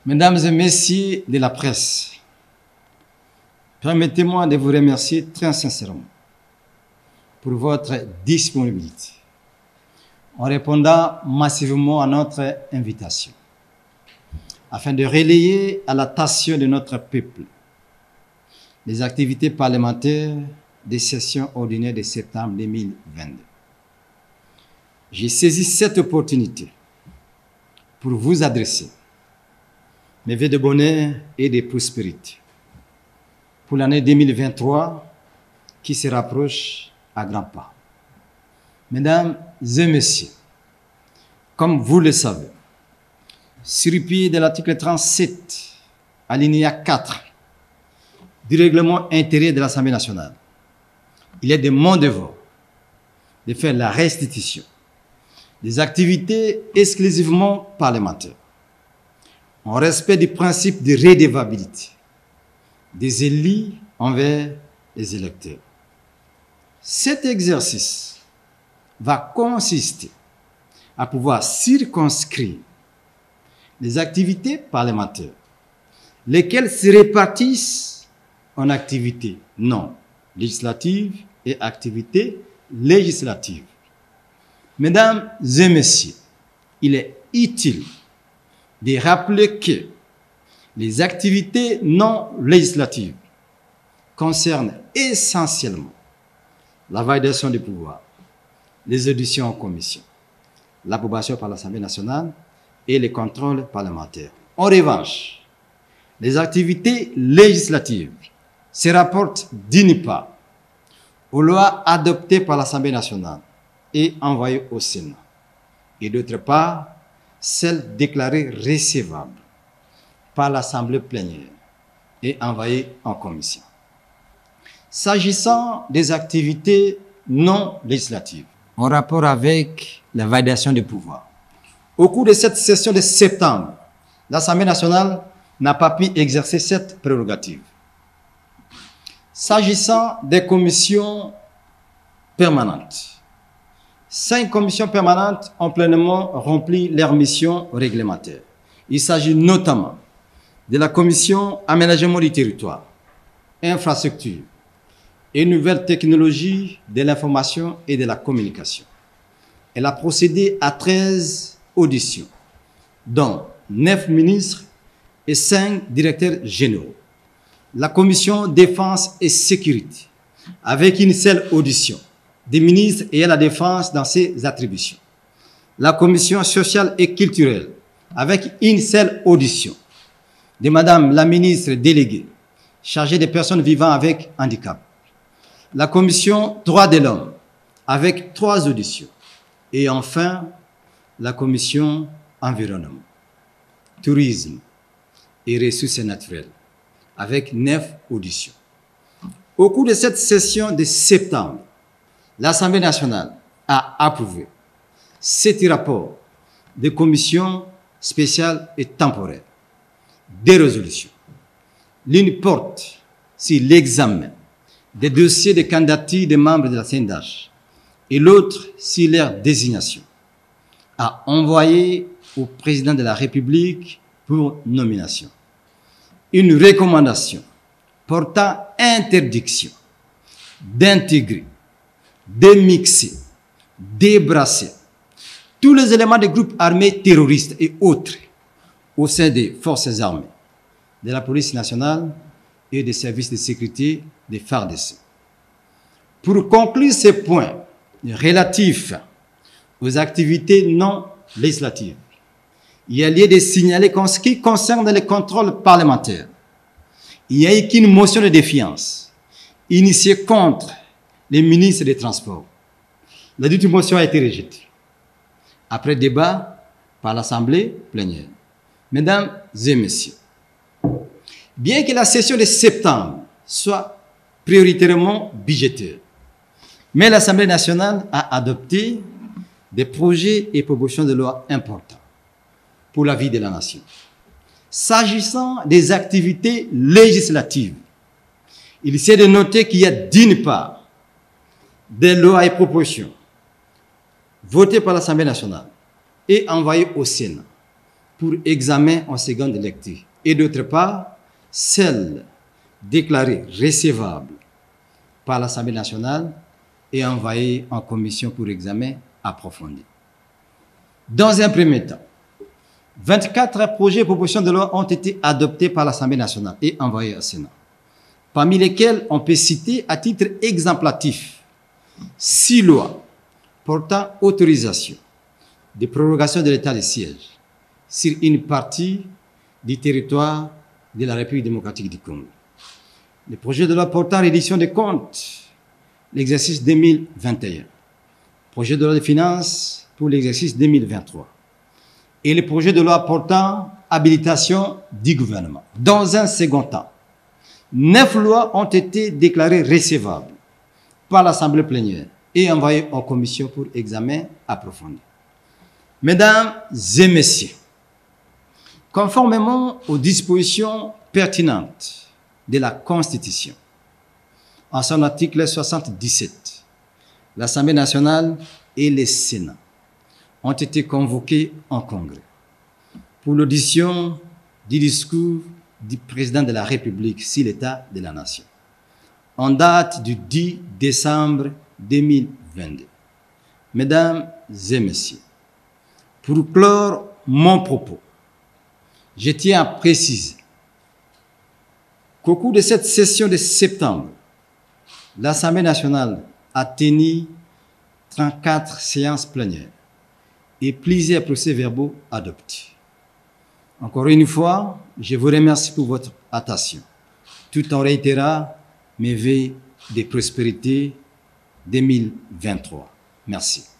Mesdames et messieurs de la presse, permettez-moi de vous remercier très sincèrement pour votre disponibilité en répondant massivement à notre invitation afin de relayer à l'attention de notre peuple les activités parlementaires des sessions ordinaires de septembre 2022. J'ai saisi cette opportunité pour vous adresser mes vœux de bonheur et de prospérité pour l'année 2023 qui se rapproche à grands pas. Mesdames et messieurs, comme vous le savez, sur le pied de l'article 37, alinéa 4 du règlement intérieur de l'Assemblée nationale, il est de mon devoir de faire la restitution des activités exclusivement parlementaires en respect du principe de redevabilité des élus envers les électeurs. Cet exercice va consister à pouvoir circonscrire les activités parlementaires, lesquelles se répartissent en activités non législatives et activités législatives. Mesdames et messieurs, il est utile de rappeler que les activités non législatives concernent essentiellement la validation du pouvoir, les auditions en commission, l'approbation par l'Assemblée nationale et les contrôles parlementaires. En revanche, les activités législatives se rapportent d'une part aux lois adoptées par l'Assemblée nationale et envoyées au Sénat, et d'autre part, celles déclarées recevables par l'Assemblée plénière et envoyées en commission. S'agissant des activités non législatives, en rapport avec la validation du pouvoir, au cours de cette session de septembre, l'Assemblée nationale n'a pas pu exercer cette prérogative. S'agissant des commissions permanentes, 5 commissions permanentes ont pleinement rempli leurs missions réglementaires. Il s'agit notamment de la commission aménagement du territoire, infrastructure et nouvelles technologies de l'information et de la communication. Elle a procédé à 13 auditions, dont 9 ministres et 5 directeurs généraux. La commission défense et sécurité, avec une seule audition des ministres et à la défense dans ses attributions. La commission sociale et culturelle, avec une seule audition de Madame la ministre déléguée chargée des personnes vivant avec handicap. La commission droits de l'homme, avec 3 auditions. Et enfin, la commission environnement, tourisme et ressources naturelles, avec 9 auditions. Au cours de cette session de septembre, l'Assemblée nationale a approuvé 7 rapports de commissions spéciales et temporaires, 2 résolutions. L'une porte sur l'examen des dossiers de candidature des membres de la CNDH et l'autre sur leur désignation, à envoyer au président de la République pour nomination. Une recommandation portant interdiction d'intégrer, de mixer, débrasser tous les éléments des groupes armés terroristes et autres au sein des forces armées, de la police nationale et des services de sécurité des FARDC. Pour conclure ces points relatifs aux activités non législatives, il y a lieu de signaler qu'en ce qui concerne les contrôles parlementaires, il n'y a eu qu'une motion de défiance initiée contre les ministres des Transports. La dite motion a été rejetée après débat par l'Assemblée plénière. Mesdames et messieurs, bien que la session de septembre soit prioritairement budgétaire, mais l'Assemblée nationale a adopté des projets et propositions de loi importants pour la vie de la nation. S'agissant des activités législatives, il s'est de noter qu'il y a d'une part des lois et propositions votées par l'Assemblée nationale et envoyées au Sénat pour examen en seconde lecture. Et d'autre part, celles déclarées recevables par l'Assemblée nationale et envoyées en commission pour examen approfondi. Dans un premier temps, 24 projets et propositions de loi ont été adoptés par l'Assemblée nationale et envoyés au Sénat, parmi lesquels on peut citer à titre exemplatif 6 lois portant autorisation de prorogation de l'état de siège sur une partie du territoire de la République démocratique du Congo. Le projet de loi portant reddition des comptes, l'exercice 2021. Projet de loi de finances pour l'exercice 2023. Et le projet de loi portant habilitation du gouvernement. Dans un second temps, 9 lois ont été déclarées recevables par l'Assemblée plénière et envoyées en commission pour examen approfondi. Mesdames et messieurs, conformément aux dispositions pertinentes de la Constitution, en son article 77, l'Assemblée nationale et le Sénat ont été convoqués en congrès pour l'audition du discours du président de la République sur l'état de la nation, en date du 10 décembre 2022. Mesdames et messieurs, pour clore mon propos, je tiens à préciser qu'au cours de cette session de septembre, l'Assemblée nationale a tenu 34 séances plénières et plusieurs procès-verbaux adoptés. Encore une fois, je vous remercie pour votre attention, tout en réitérant mes vœux de prospérité 2023. Merci.